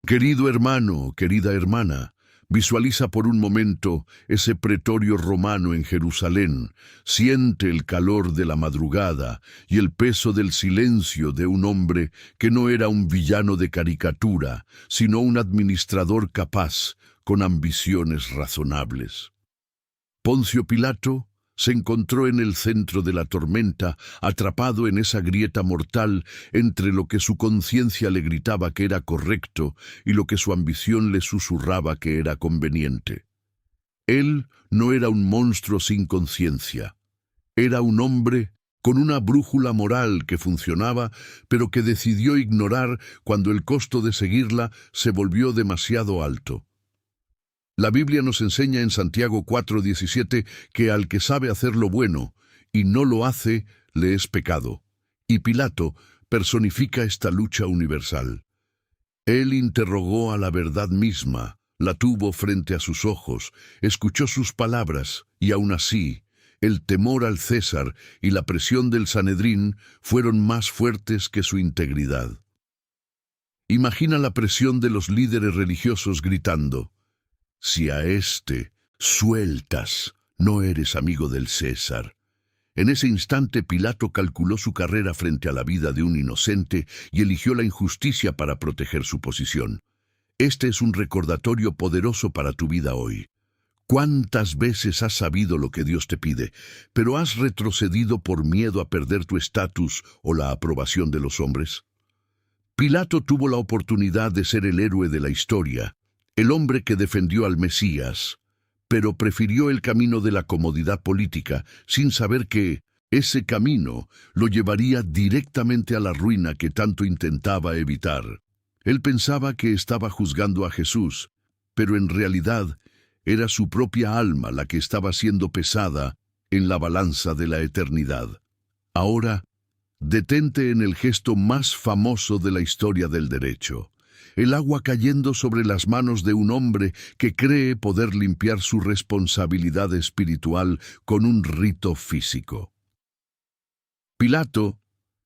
Querido hermano, querida hermana, visualiza por un momento ese pretorio romano en Jerusalén, siente el calor de la madrugada y el peso del silencio de un hombre que no era un villano de caricatura, sino un administrador capaz, con ambiciones razonables. Poncio Pilato se encontró en el centro de la tormenta, atrapado en esa grieta mortal entre lo que su conciencia le gritaba que era correcto y lo que su ambición le susurraba que era conveniente. Él no era un monstruo sin conciencia. Era un hombre con una brújula moral que funcionaba, pero que decidió ignorar cuando el costo de seguirla se volvió demasiado alto. La Biblia nos enseña en Santiago 4:17 que al que sabe hacer lo bueno y no lo hace, le es pecado. Y Pilato personifica esta lucha universal. Él interrogó a la verdad misma, la tuvo frente a sus ojos, escuchó sus palabras y aún así, el temor al César y la presión del Sanedrín fueron más fuertes que su integridad. Imagina la presión de los líderes religiosos gritando: si a este sueltas, no eres amigo del César. En ese instante Pilato calculó su carrera frente a la vida de un inocente y eligió la injusticia para proteger su posición. Este es un recordatorio poderoso para tu vida hoy. ¿Cuántas veces has sabido lo que Dios te pide, pero has retrocedido por miedo a perder tu estatus o la aprobación de los hombres? Pilato tuvo la oportunidad de ser el héroe de la historia, el hombre que defendió al Mesías, pero prefirió el camino de la comodidad política, sin saber que ese camino lo llevaría directamente a la ruina que tanto intentaba evitar. Él pensaba que estaba juzgando a Jesús, pero en realidad era su propia alma la que estaba siendo pesada en la balanza de la eternidad. Ahora, detente en el gesto más famoso de la historia del derecho: el agua cayendo sobre las manos de un hombre que cree poder limpiar su responsabilidad espiritual con un rito físico. Pilato,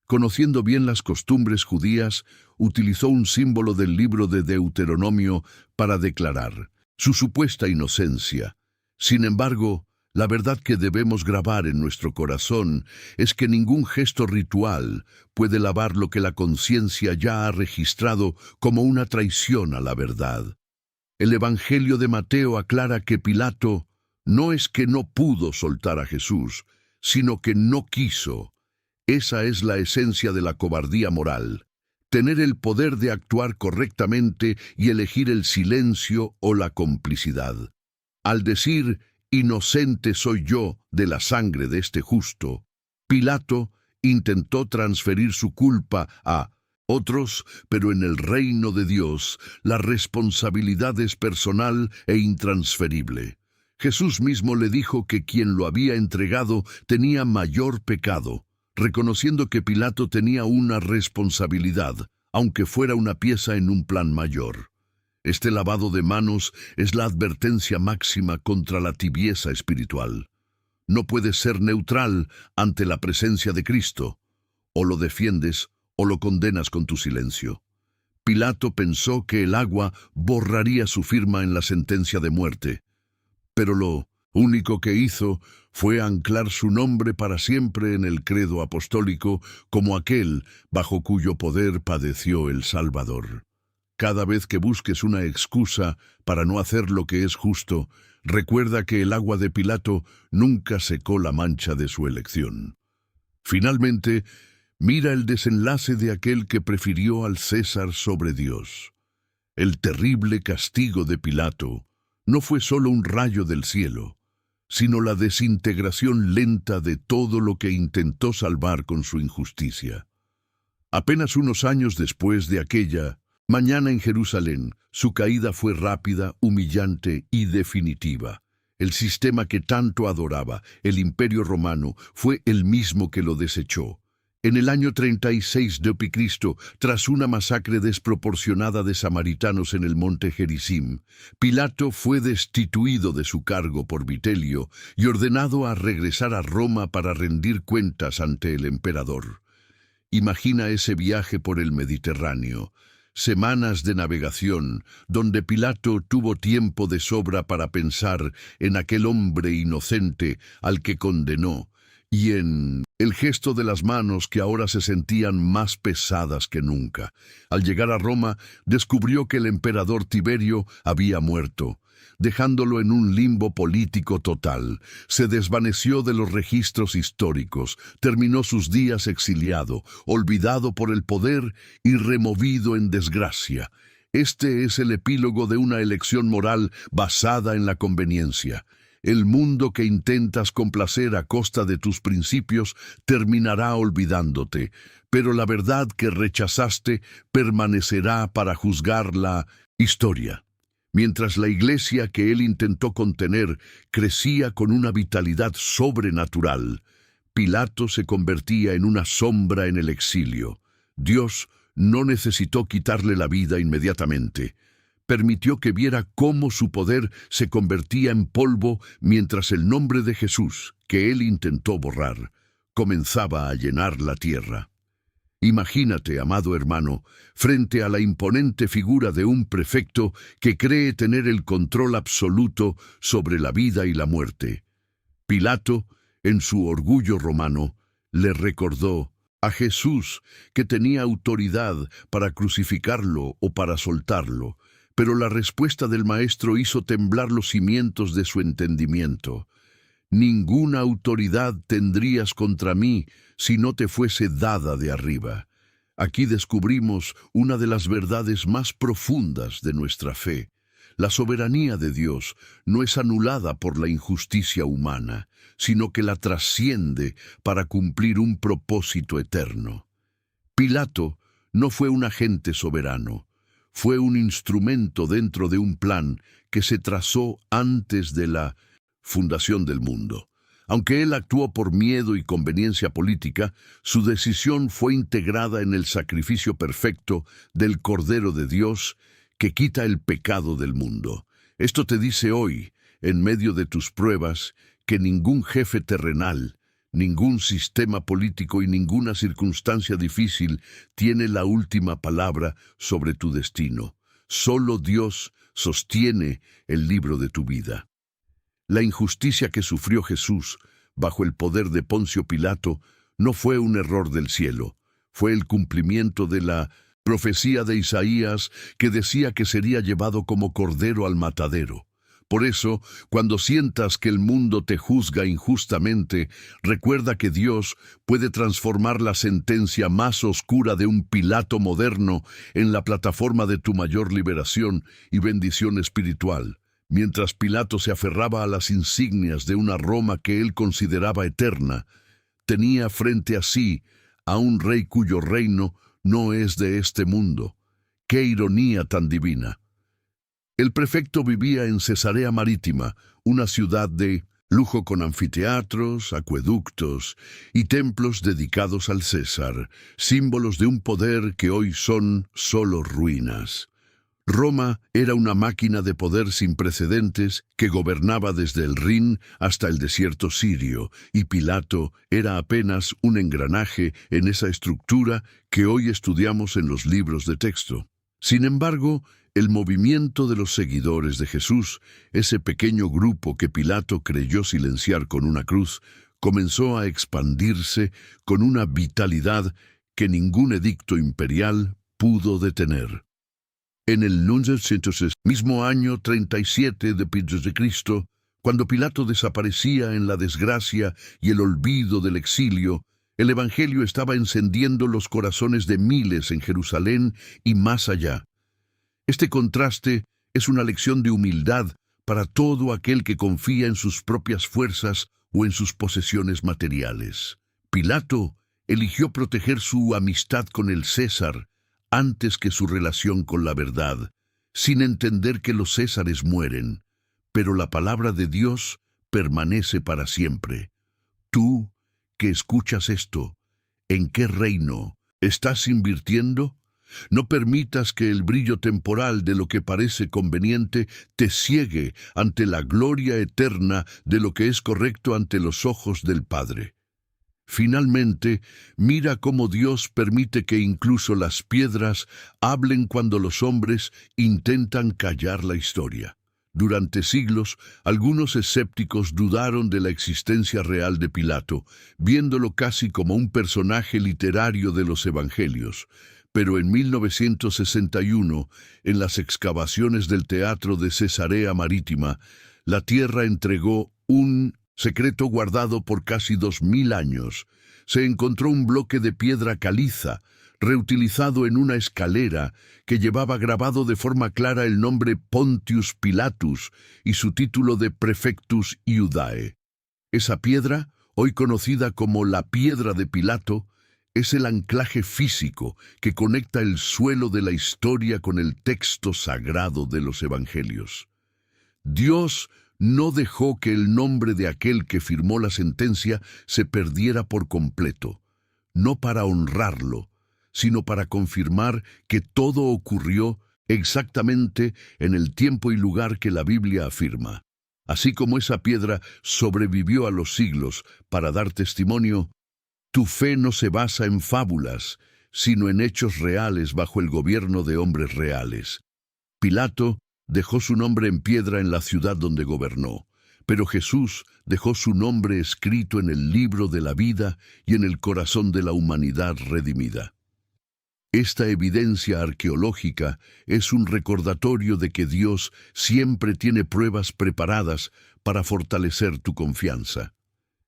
conociendo bien las costumbres judías, utilizó un símbolo del libro de Deuteronomio para declarar su supuesta inocencia. Sin embargo, la verdad que debemos grabar en nuestro corazón es que ningún gesto ritual puede lavar lo que la conciencia ya ha registrado como una traición a la verdad. El Evangelio de Mateo aclara que Pilato no es que no pudo soltar a Jesús, sino que no quiso. Esa es la esencia de la cobardía moral: tener el poder de actuar correctamente y elegir el silencio o la complicidad. Al decir «inocente soy yo de la sangre de este justo», Pilato intentó transferir su culpa a otros, pero en el reino de Dios la responsabilidad es personal e intransferible. Jesús mismo le dijo que quien lo había entregado tenía mayor pecado, reconociendo que Pilato tenía una responsabilidad, aunque fuera una pieza en un plan mayor. Este lavado de manos es la advertencia máxima contra la tibieza espiritual. No puedes ser neutral ante la presencia de Cristo. O lo defiendes o lo condenas con tu silencio. Pilato pensó que el agua borraría su firma en la sentencia de muerte, pero lo único que hizo fue anclar su nombre para siempre en el credo apostólico como aquel bajo cuyo poder padeció el Salvador. Cada vez que busques una excusa para no hacer lo que es justo, recuerda que el agua de Pilato nunca secó la mancha de su elección. Finalmente, mira el desenlace de aquel que prefirió al César sobre Dios. El terrible castigo de Pilato no fue solo un rayo del cielo, sino la desintegración lenta de todo lo que intentó salvar con su injusticia. Apenas unos años después de aquella mañana en Jerusalén, su caída fue rápida, humillante y definitiva. El sistema que tanto adoraba, el Imperio Romano, fue el mismo que lo desechó. En el año 36 d.C., tras una masacre desproporcionada de samaritanos en el monte Gerizim, Pilato fue destituido de su cargo por Vitelio y ordenado a regresar a Roma para rendir cuentas ante el emperador. Imagina ese viaje por el Mediterráneo, Semanas de navegación, donde Pilato tuvo tiempo de sobra para pensar en aquel hombre inocente al que condenó, y en el gesto de las manos que ahora se sentían más pesadas que nunca. Al llegar a Roma, descubrió que el emperador Tiberio había muerto, dejándolo en un limbo político total. Se desvaneció de los registros históricos, terminó sus días exiliado, olvidado por el poder y removido en desgracia. Este es el epílogo de una elección moral basada en la conveniencia. El mundo que intentas complacer a costa de tus principios terminará olvidándote, pero la verdad que rechazaste permanecerá para juzgar la historia. Mientras la iglesia que él intentó contener crecía con una vitalidad sobrenatural, Pilato se convertía en una sombra en el exilio. Dios no necesitó quitarle la vida inmediatamente. Permitió que viera cómo su poder se convertía en polvo mientras el nombre de Jesús, que él intentó borrar, comenzaba a llenar la tierra. Imagínate, amado hermano, frente a la imponente figura de un prefecto que cree tener el control absoluto sobre la vida y la muerte. Pilato, en su orgullo romano, le recordó a Jesús que tenía autoridad para crucificarlo o para soltarlo, pero la respuesta del maestro hizo temblar los cimientos de su entendimiento. Ninguna autoridad tendrías contra mí si no te fuese dada de arriba. Aquí descubrimos una de las verdades más profundas de nuestra fe. La soberanía de Dios no es anulada por la injusticia humana, sino que la trasciende para cumplir un propósito eterno. Pilato no fue un agente soberano. Fue un instrumento dentro de un plan que se trazó antes de la fundación del mundo. Aunque él actuó por miedo y conveniencia política, su decisión fue integrada en el sacrificio perfecto del Cordero de Dios que quita el pecado del mundo. Esto te dice hoy, en medio de tus pruebas, que ningún jefe terrenal, ningún sistema político y ninguna circunstancia difícil tiene la última palabra sobre tu destino. Solo Dios sostiene el libro de tu vida. La injusticia que sufrió Jesús bajo el poder de Poncio Pilato no fue un error del cielo, fue el cumplimiento de la profecía de Isaías que decía que sería llevado como cordero al matadero. Por eso, cuando sientas que el mundo te juzga injustamente, recuerda que Dios puede transformar la sentencia más oscura de un Pilato moderno en la plataforma de tu mayor liberación y bendición espiritual. Mientras Pilato se aferraba a las insignias de una Roma que él consideraba eterna, tenía frente a sí a un rey cuyo reino no es de este mundo. ¡Qué ironía tan divina! El prefecto vivía en Cesarea Marítima, una ciudad de lujo con anfiteatros, acueductos y templos dedicados al César, símbolos de un poder que hoy son solo ruinas. Roma era una máquina de poder sin precedentes que gobernaba desde el Rin hasta el desierto sirio, y Pilato era apenas un engranaje en esa estructura que hoy estudiamos en los libros de texto. Sin embargo, el movimiento de los seguidores de Jesús, ese pequeño grupo que Pilato creyó silenciar con una cruz, comenzó a expandirse con una vitalidad que ningún edicto imperial pudo detener. En el 900 mismo año 37 de Cristo, cuando Pilato desaparecía en la desgracia y el olvido del exilio, el Evangelio estaba encendiendo los corazones de miles en Jerusalén y más allá. Este contraste es una lección de humildad para todo aquel que confía en sus propias fuerzas o en sus posesiones materiales. Pilato eligió proteger su amistad con el César antes que su relación con la verdad, sin entender que los césares mueren, pero la palabra de Dios permanece para siempre. Tú, que escuchas esto, ¿en qué reino estás invirtiendo? No permitas que el brillo temporal de lo que parece conveniente te ciegue ante la gloria eterna de lo que es correcto ante los ojos del Padre. Finalmente, mira cómo Dios permite que incluso las piedras hablen cuando los hombres intentan callar la historia. Durante siglos, algunos escépticos dudaron de la existencia real de Pilato, viéndolo casi como un personaje literario de los evangelios. Pero en 1961, en las excavaciones del Teatro de Cesarea Marítima, la tierra entregó un secreto guardado por casi 2000 años. Se encontró un bloque de piedra caliza, reutilizado en una escalera, que llevaba grabado de forma clara el nombre Pontius Pilatus y su título de Prefectus Iudae. Esa piedra, hoy conocida como la Piedra de Pilato, es el anclaje físico que conecta el suelo de la historia con el texto sagrado de los evangelios. Dios no dejó que el nombre de aquel que firmó la sentencia se perdiera por completo, no para honrarlo, sino para confirmar que todo ocurrió exactamente en el tiempo y lugar que la Biblia afirma. Así como esa piedra sobrevivió a los siglos para dar testimonio, tu fe no se basa en fábulas, sino en hechos reales bajo el gobierno de hombres reales. Pilato dejó su nombre en piedra en la ciudad donde gobernó, pero Jesús dejó su nombre escrito en el libro de la vida y en el corazón de la humanidad redimida. Esta evidencia arqueológica es un recordatorio de que Dios siempre tiene pruebas preparadas para fortalecer tu confianza.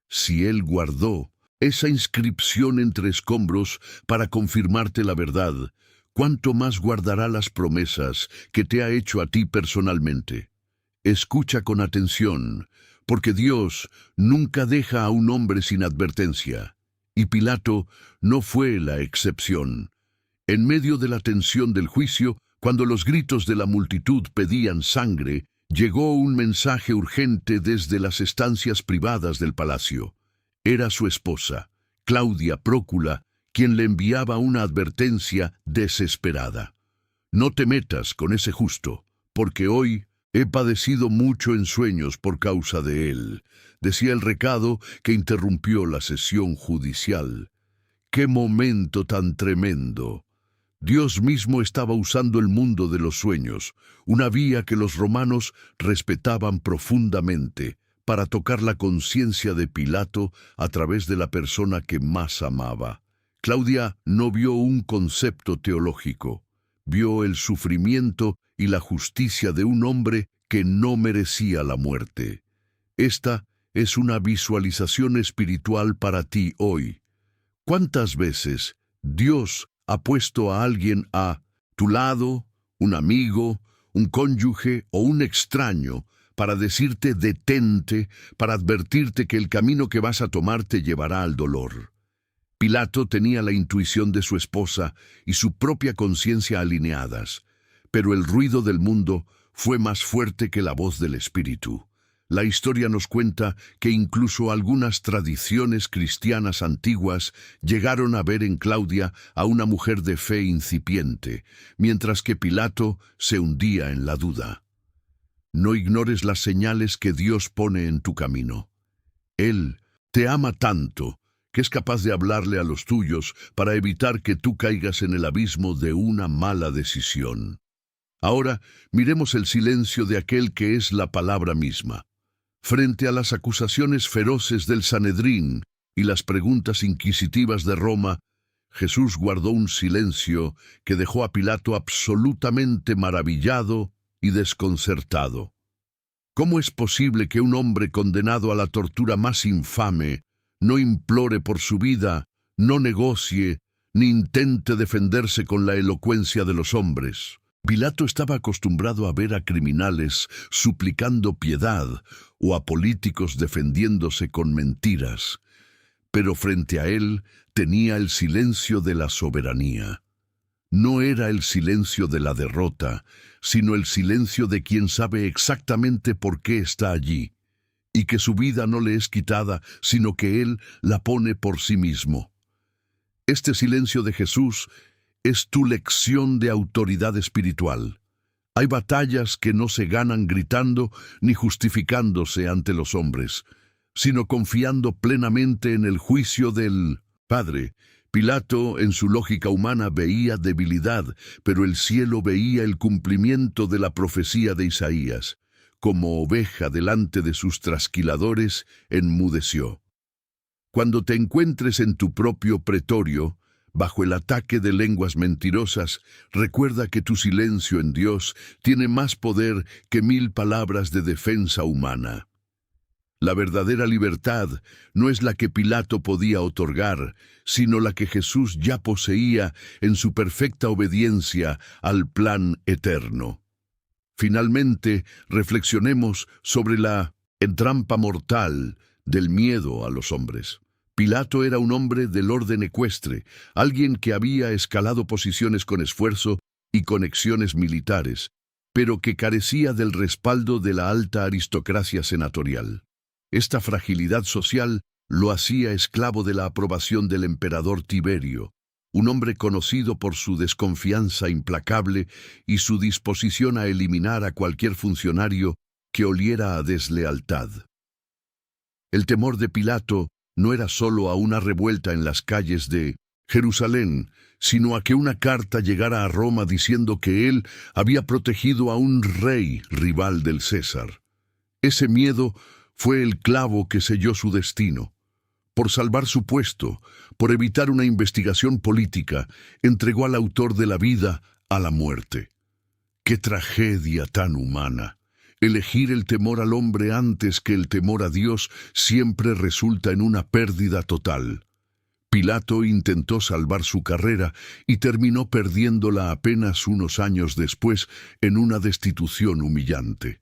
Si Él guardó esa inscripción entre escombros para confirmarte la verdad, ¿cuánto más guardará las promesas que te ha hecho a ti personalmente? Escucha con atención, porque Dios nunca deja a un hombre sin advertencia, y Pilato no fue la excepción. En medio de la tensión del juicio, cuando los gritos de la multitud pedían sangre, llegó un mensaje urgente desde las estancias privadas del palacio. Era su esposa, Claudia Prócula, quien le enviaba una advertencia desesperada. No te metas con ese justo, porque hoy he padecido mucho en sueños por causa de él, decía el recado que interrumpió la sesión judicial. ¡Qué momento tan tremendo! Dios mismo estaba usando el mundo de los sueños, una vía que los romanos respetaban profundamente, para tocar la conciencia de Pilato a través de la persona que más amaba. Claudia no vio un concepto teológico, vio el sufrimiento y la justicia de un hombre que no merecía la muerte. Esta es una visualización espiritual para ti hoy. ¿Cuántas veces Dios ha puesto a alguien a tu lado, un amigo, un cónyuge o un extraño, para decirte detente, para advertirte que el camino que vas a tomar te llevará al dolor? Pilato tenía la intuición de su esposa y su propia conciencia alineadas, pero el ruido del mundo fue más fuerte que la voz del Espíritu. La historia nos cuenta que incluso algunas tradiciones cristianas antiguas llegaron a ver en Claudia a una mujer de fe incipiente, mientras que Pilato se hundía en la duda. No ignores las señales que Dios pone en tu camino. Él te ama tanto que es capaz de hablarle a los tuyos para evitar que tú caigas en el abismo de una mala decisión. Ahora miremos el silencio de aquel que es la palabra misma. Frente a las acusaciones feroces del Sanedrín y las preguntas inquisitivas de Roma, Jesús guardó un silencio que dejó a Pilato absolutamente maravillado y desconcertado. ¿Cómo es posible que un hombre condenado a la tortura más infame no implore por su vida, no negocie, ni intente defenderse con la elocuencia de los hombres? Pilato estaba acostumbrado a ver a criminales suplicando piedad o a políticos defendiéndose con mentiras, pero frente a él tenía el silencio de la soberanía. No era el silencio de la derrota, sino el silencio de quien sabe exactamente por qué está allí, y que su vida no le es quitada, sino que él la pone por sí mismo. Este silencio de Jesús es tu lección de autoridad espiritual. Hay batallas que no se ganan gritando ni justificándose ante los hombres. sino confiando plenamente en el juicio del Padre. Pilato, en su lógica humana, veía debilidad, pero el cielo veía el cumplimiento de la profecía de Isaías. Como oveja delante de sus trasquiladores, enmudeció. Cuando te encuentres en tu propio pretorio, bajo el ataque de lenguas mentirosas, recuerda que tu silencio en Dios tiene más poder que 1000 palabras de defensa humana. La verdadera libertad no es la que Pilato podía otorgar, sino la que Jesús ya poseía en su perfecta obediencia al plan eterno. Finalmente, reflexionemos sobre la entrampa mortal del miedo a los hombres. Pilato era un hombre del orden ecuestre, alguien que había escalado posiciones con esfuerzo y conexiones militares, pero que carecía del respaldo de la alta aristocracia senatorial. Esta fragilidad social lo hacía esclavo de la aprobación del emperador Tiberio, un hombre conocido por su desconfianza implacable y su disposición a eliminar a cualquier funcionario que oliera a deslealtad. El temor de Pilato no era solo a una revuelta en las calles de Jerusalén, sino a que una carta llegara a Roma diciendo que él había protegido a un rey rival del César. Ese miedo fue el clavo que selló su destino. Por salvar su puesto, por evitar una investigación política, entregó al autor de la vida a la muerte. ¡Qué tragedia tan humana! Elegir el temor al hombre antes que el temor a Dios siempre resulta en una pérdida total. Pilato intentó salvar su carrera y terminó perdiéndola apenas unos años después en una destitución humillante.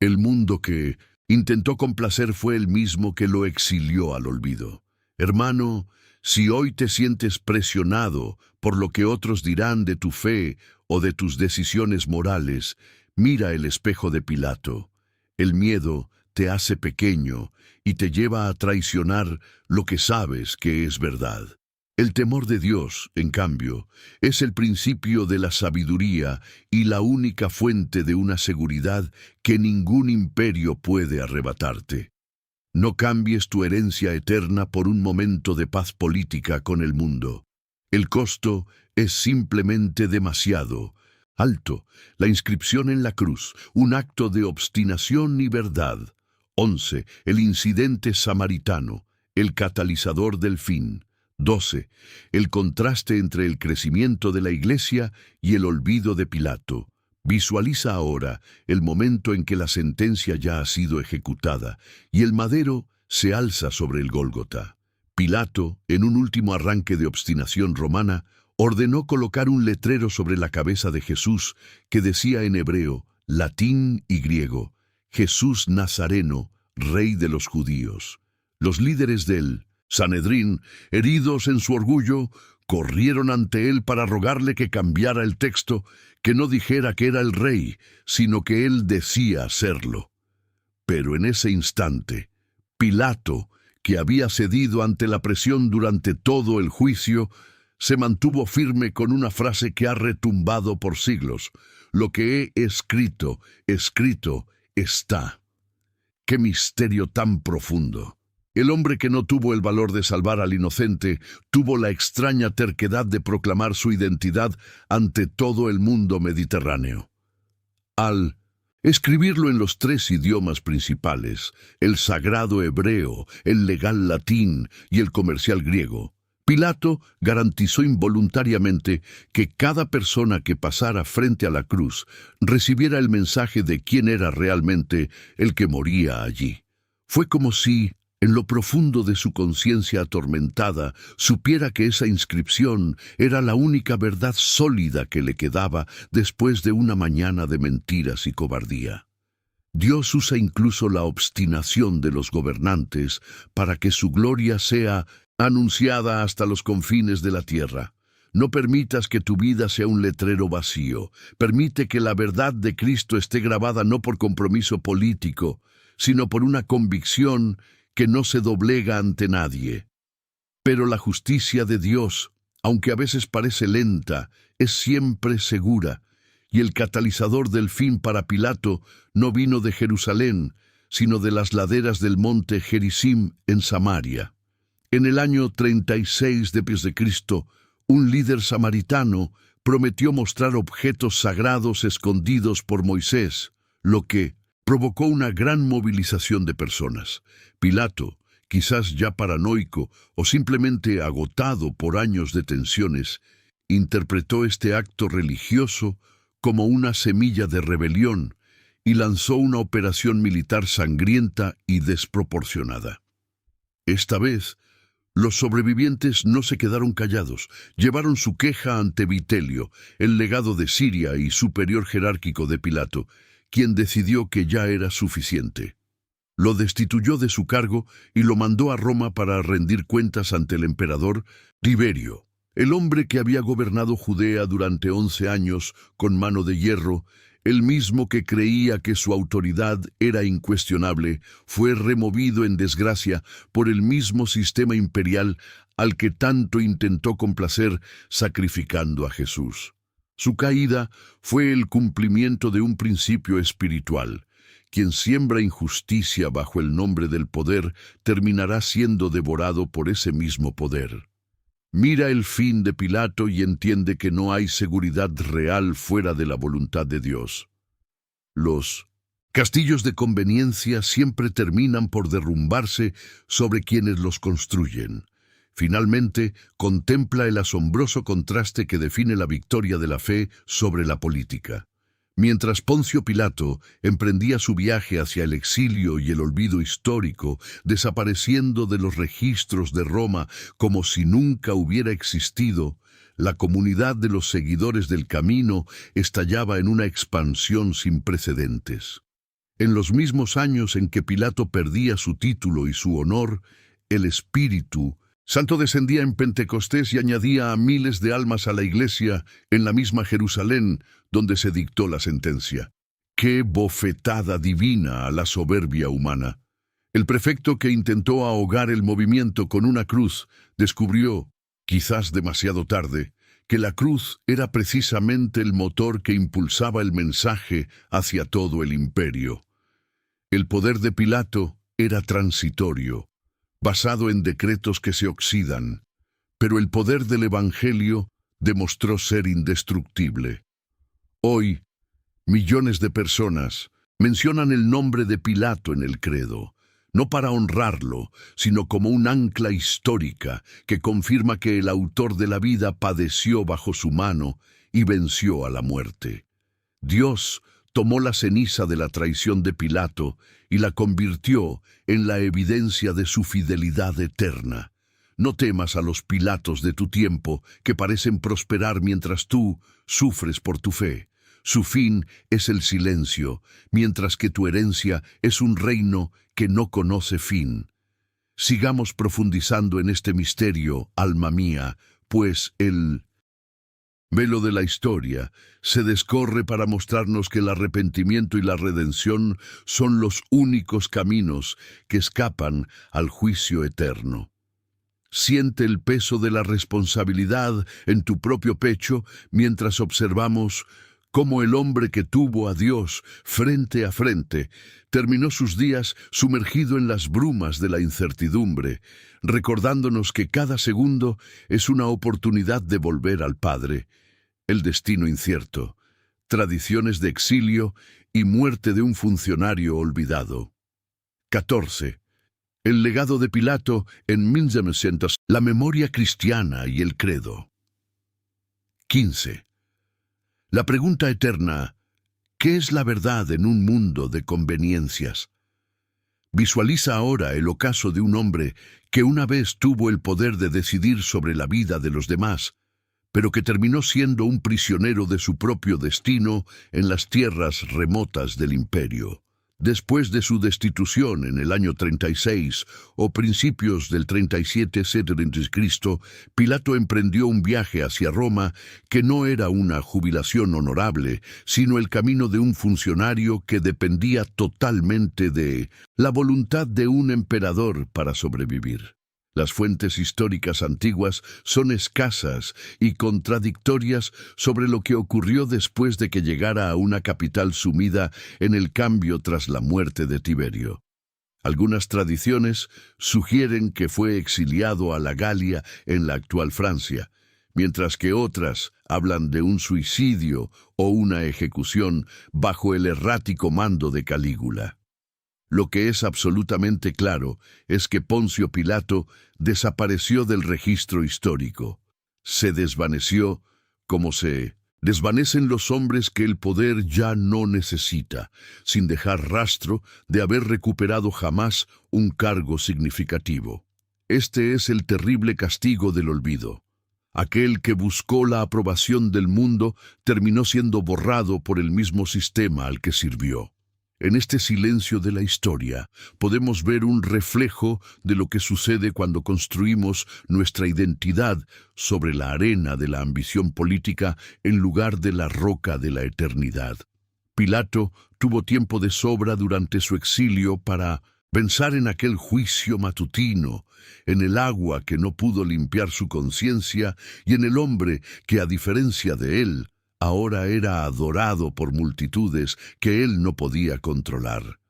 El mundo que intentó complacer fue el mismo que lo exilió al olvido. Hermano, si hoy te sientes presionado por lo que otros dirán de tu fe o de tus decisiones morales, mira el espejo de Pilato. El miedo te hace pequeño y te lleva a traicionar lo que sabes que es verdad. El temor de Dios, en cambio, es el principio de la sabiduría y la única fuente de una seguridad que ningún imperio puede arrebatarte. No cambies tu herencia eterna por un momento de paz política con el mundo. El costo es simplemente demasiado alto. La inscripción en la cruz, un acto de obstinación y verdad. 11. El incidente samaritano, el catalizador del fin. 12. El contraste entre el crecimiento de la Iglesia y el olvido de Pilato. Visualiza ahora el momento en que la sentencia ya ha sido ejecutada y el madero se alza sobre el Gólgota. Pilato, en un último arranque de obstinación romana, ordenó colocar un letrero sobre la cabeza de Jesús que decía en hebreo, latín y griego, Jesús Nazareno, Rey de los Judíos. Los líderes del Sanedrín, heridos en su orgullo, corrieron ante él para rogarle que cambiara el texto, que no dijera que era el rey, sino que él decía serlo. Pero en ese instante, Pilato, que había cedido ante la presión durante todo el juicio, se mantuvo firme con una frase que ha retumbado por siglos: lo que he escrito, escrito está. ¡Qué misterio tan profundo! El hombre que no tuvo el valor de salvar al inocente, tuvo la extraña terquedad de proclamar su identidad ante todo el mundo mediterráneo. Al escribirlo en los 3 idiomas principales, el sagrado hebreo, el legal latín y el comercial griego, Pilato garantizó involuntariamente que cada persona que pasara frente a la cruz recibiera el mensaje de quién era realmente el que moría allí. Fue como si, en lo profundo de su conciencia atormentada, supiera que esa inscripción era la única verdad sólida que le quedaba después de una mañana de mentiras y cobardía. Dios usa incluso la obstinación de los gobernantes para que su gloria sea anunciada hasta los confines de la tierra. No permitas que tu vida sea un letrero vacío. Permite que la verdad de Cristo esté grabada no por compromiso político, sino por una convicción que no se doblega ante nadie. Pero la justicia de Dios, aunque a veces parece lenta, es siempre segura, y el catalizador del fin para Pilato no vino de Jerusalén, sino de las laderas del monte Gerizim en Samaria. En el año 36 d.C., un líder samaritano prometió mostrar objetos sagrados escondidos por Moisés, lo que provocó una gran movilización de personas. Pilato, quizás ya paranoico o simplemente agotado por años de tensiones, interpretó este acto religioso como una semilla de rebelión y lanzó una operación militar sangrienta y desproporcionada. Esta vez, los sobrevivientes no se quedaron callados, llevaron su queja ante Vitelio, el legado de Siria y superior jerárquico de Pilato, quien decidió que ya era suficiente. Lo destituyó de su cargo y lo mandó a Roma para rendir cuentas ante el emperador Tiberio. El hombre que había gobernado Judea durante 11 años con mano de hierro, el mismo que creía que su autoridad era incuestionable, fue removido en desgracia por el mismo sistema imperial al que tanto intentó complacer sacrificando a Jesús. Su caída fue el cumplimiento de un principio espiritual. Quien siembra injusticia bajo el nombre del poder terminará siendo devorado por ese mismo poder. Mira el fin de Pilato y entiende que no hay seguridad real fuera de la voluntad de Dios. Los castillos de conveniencia siempre terminan por derrumbarse sobre quienes los construyen. Finalmente, contempla el asombroso contraste que define la victoria de la fe sobre la política. Mientras Poncio Pilato emprendía su viaje hacia el exilio y el olvido histórico, desapareciendo de los registros de Roma como si nunca hubiera existido, la comunidad de los seguidores del camino estallaba en una expansión sin precedentes. En los mismos años en que Pilato perdía su título y su honor, el Espíritu Santo descendía en Pentecostés y añadía a miles de almas a la iglesia en la misma Jerusalén donde se dictó la sentencia. ¡Qué bofetada divina a la soberbia humana! El prefecto que intentó ahogar el movimiento con una cruz descubrió, quizás demasiado tarde, que la cruz era precisamente el motor que impulsaba el mensaje hacia todo el imperio. El poder de Pilato era transitorio, basado en decretos que se oxidan, pero el poder del Evangelio demostró ser indestructible. Hoy, millones de personas mencionan el nombre de Pilato en el credo, no para honrarlo, sino como un ancla histórica que confirma que el autor de la vida padeció bajo su mano y venció a la muerte. Dios tomó la ceniza de la traición de Pilato y la convirtió en la evidencia de su fidelidad eterna. No temas a los Pilatos de tu tiempo que parecen prosperar mientras tú sufres por tu fe. Su fin es el silencio, mientras que tu herencia es un reino que no conoce fin. Sigamos profundizando en este misterio, alma mía, pues el velo de la historia se descorre para mostrarnos que el arrepentimiento y la redención son los únicos caminos que escapan al juicio eterno. Siente el peso de la responsabilidad en tu propio pecho mientras observamos cómo el hombre que tuvo a Dios frente a frente terminó sus días sumergido en las brumas de la incertidumbre, recordándonos que cada segundo es una oportunidad de volver al Padre. El destino incierto, tradiciones de exilio y muerte de un funcionario olvidado. 14. El legado de Pilato en 1900, la memoria cristiana y el credo. 15. La pregunta eterna, ¿qué es la verdad en un mundo de conveniencias? Visualiza ahora el ocaso de un hombre que una vez tuvo el poder de decidir sobre la vida de los demás, pero que terminó siendo un prisionero de su propio destino en las tierras remotas del imperio. Después de su destitución en el año 36 o principios del 37 c.C., Pilato emprendió un viaje hacia Roma que no era una jubilación honorable, sino el camino de un funcionario que dependía totalmente de la voluntad de un emperador para sobrevivir. Las fuentes históricas antiguas son escasas y contradictorias sobre lo que ocurrió después de que llegara a una capital sumida en el cambio tras la muerte de Tiberio. Algunas tradiciones sugieren que fue exiliado a la Galia en la actual Francia, mientras que otras hablan de un suicidio o una ejecución bajo el errático mando de Calígula. Lo que es absolutamente claro es que Poncio Pilato desapareció del registro histórico. Se desvaneció como se desvanecen los hombres que el poder ya no necesita, sin dejar rastro de haber recuperado jamás un cargo significativo. Este es el terrible castigo del olvido. Aquel que buscó la aprobación del mundo terminó siendo borrado por el mismo sistema al que sirvió. En este silencio de la historia podemos ver un reflejo de lo que sucede cuando construimos nuestra identidad sobre la arena de la ambición política en lugar de la roca de la eternidad. Pilato tuvo tiempo de sobra durante su exilio para pensar en aquel juicio matutino, en el agua que no pudo limpiar su conciencia y en el hombre que, a diferencia de él, ahora era adorado por multitudes que él no podía controlar.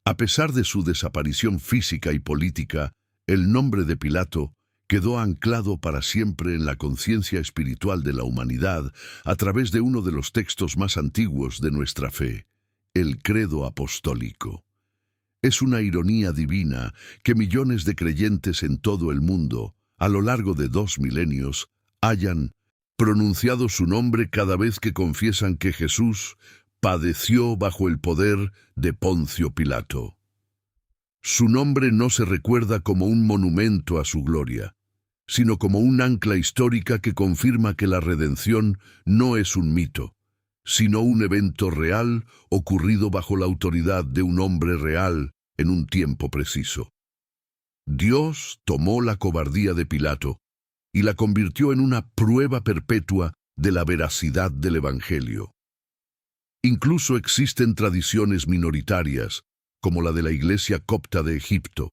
A pesar de su desaparición física y política, el nombre de Pilato quedó anclado para siempre en la conciencia espiritual de la humanidad a través de uno de los textos más antiguos de nuestra fe, el Credo Apostólico. Es una ironía divina que millones de creyentes en todo el mundo, a lo largo de 2 milenios, hayan pronunciado su nombre cada vez que confiesan que Jesús padeció bajo el poder de Poncio Pilato. Su nombre no se recuerda como un monumento a su gloria, sino como un ancla histórica que confirma que la redención no es un mito, sino un evento real ocurrido bajo la autoridad de un hombre real en un tiempo preciso. Dios tomó la cobardía de Pilato y la convirtió en una prueba perpetua de la veracidad del Evangelio. Incluso existen tradiciones minoritarias, como la de la Iglesia copta de Egipto,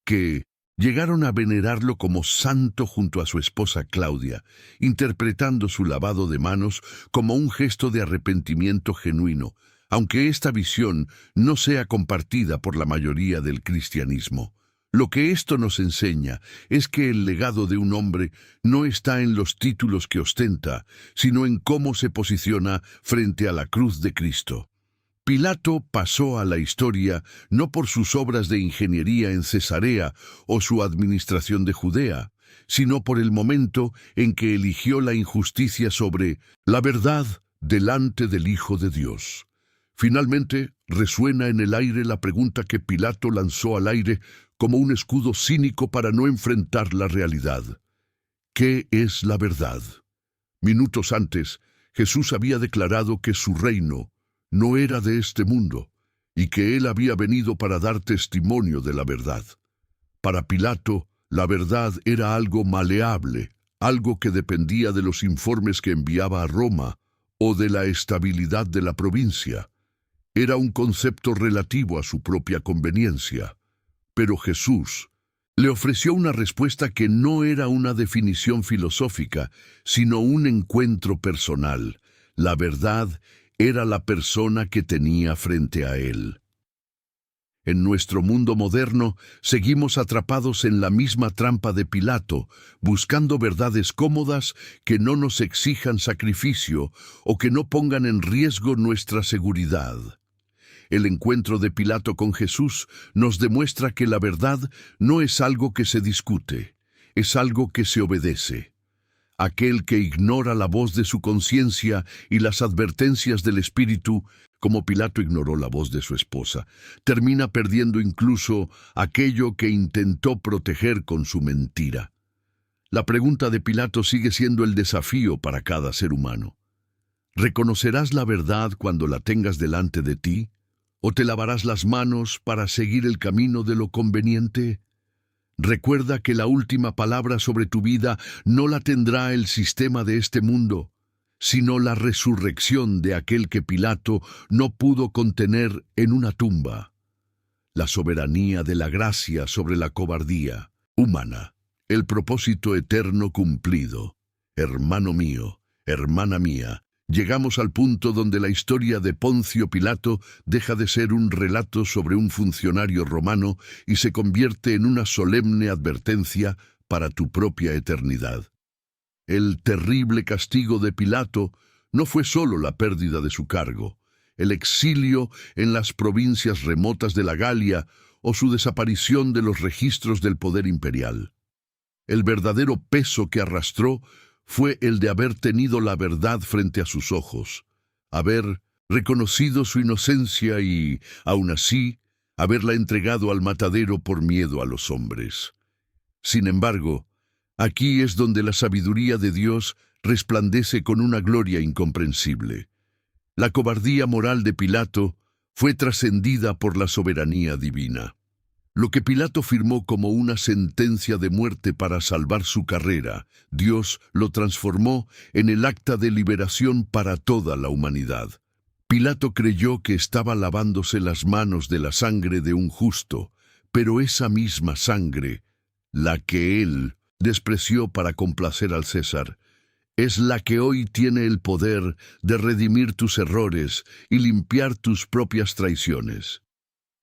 que llegaron a venerarlo como santo junto a su esposa Claudia, interpretando su lavado de manos como un gesto de arrepentimiento genuino, aunque esta visión no sea compartida por la mayoría del cristianismo. Lo que esto nos enseña es que el legado de un hombre no está en los títulos que ostenta, sino en cómo se posiciona frente a la cruz de Cristo. Pilato pasó a la historia no por sus obras de ingeniería en Cesarea o su administración de Judea, sino por el momento en que eligió la injusticia sobre la verdad delante del Hijo de Dios. Finalmente, resuena en el aire la pregunta que Pilato lanzó al aire como un escudo cínico para no enfrentar la realidad. ¿Qué es la verdad? Minutos antes, Jesús había declarado que su reino no era de este mundo y que él había venido para dar testimonio de la verdad. Para Pilato, la verdad era algo maleable, algo que dependía de los informes que enviaba a Roma o de la estabilidad de la provincia. Era un concepto relativo a su propia conveniencia. Pero Jesús le ofreció una respuesta que no era una definición filosófica, sino un encuentro personal. La verdad era la persona que tenía frente a él. En nuestro mundo moderno, seguimos atrapados en la misma trampa de Pilato, buscando verdades cómodas que no nos exijan sacrificio o que no pongan en riesgo nuestra seguridad. El encuentro de Pilato con Jesús nos demuestra que la verdad no es algo que se discute, es algo que se obedece. Aquel que ignora la voz de su conciencia y las advertencias del Espíritu, como Pilato ignoró la voz de su esposa, termina perdiendo incluso aquello que intentó proteger con su mentira. La pregunta de Pilato sigue siendo el desafío para cada ser humano. ¿Reconocerás la verdad cuando la tengas delante de ti? ¿O te lavarás las manos para seguir el camino de lo conveniente? Recuerda que la última palabra sobre tu vida no la tendrá el sistema de este mundo, sino la resurrección de aquel que Pilato no pudo contener en una tumba. La soberanía de la gracia sobre la cobardía humana, el propósito eterno cumplido. Hermano mío, hermana mía, Llegamos al punto donde la historia de Poncio Pilato deja de ser un relato sobre un funcionario romano y se convierte en una solemne advertencia para tu propia eternidad. El terrible castigo de Pilato no fue solo la pérdida de su cargo, el exilio en las provincias remotas de la Galia o su desaparición de los registros del poder imperial. El verdadero peso que arrastró fue el de haber tenido la verdad frente a sus ojos, haber reconocido su inocencia y, aun así, haberla entregado al matadero por miedo a los hombres. Sin embargo, aquí es donde la sabiduría de Dios resplandece con una gloria incomprensible. La cobardía moral de Pilato fue trascendida por la soberanía divina. Lo que Pilato firmó como una sentencia de muerte para salvar su carrera, Dios lo transformó en el acta de liberación para toda la humanidad. Pilato creyó que estaba lavándose las manos de la sangre de un justo, pero esa misma sangre, la que él despreció para complacer al César, es la que hoy tiene el poder de redimir tus errores y limpiar tus propias traiciones.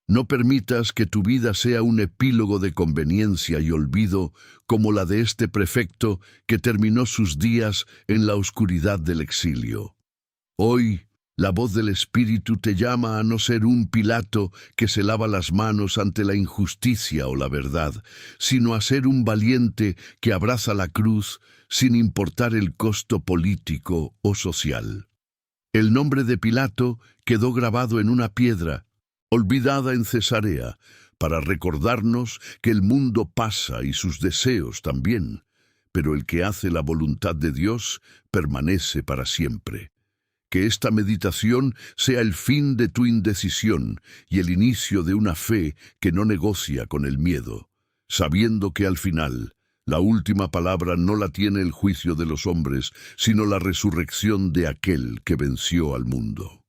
No permitas que tu vida sea un epílogo de conveniencia y olvido como la de este prefecto que terminó sus días en la oscuridad del exilio. Hoy, la voz del Espíritu te llama a no ser un Pilato que se lava las manos ante la injusticia o la verdad, sino a ser un valiente que abraza la cruz sin importar el costo político o social. El nombre de Pilato quedó grabado en una piedra, olvidada en Cesarea, para recordarnos que el mundo pasa y sus deseos también, pero el que hace la voluntad de Dios permanece para siempre. Que esta meditación sea el fin de tu indecisión y el inicio de una fe que no negocia con el miedo, sabiendo que al final la última palabra no la tiene el juicio de los hombres, sino la resurrección de aquel que venció al mundo.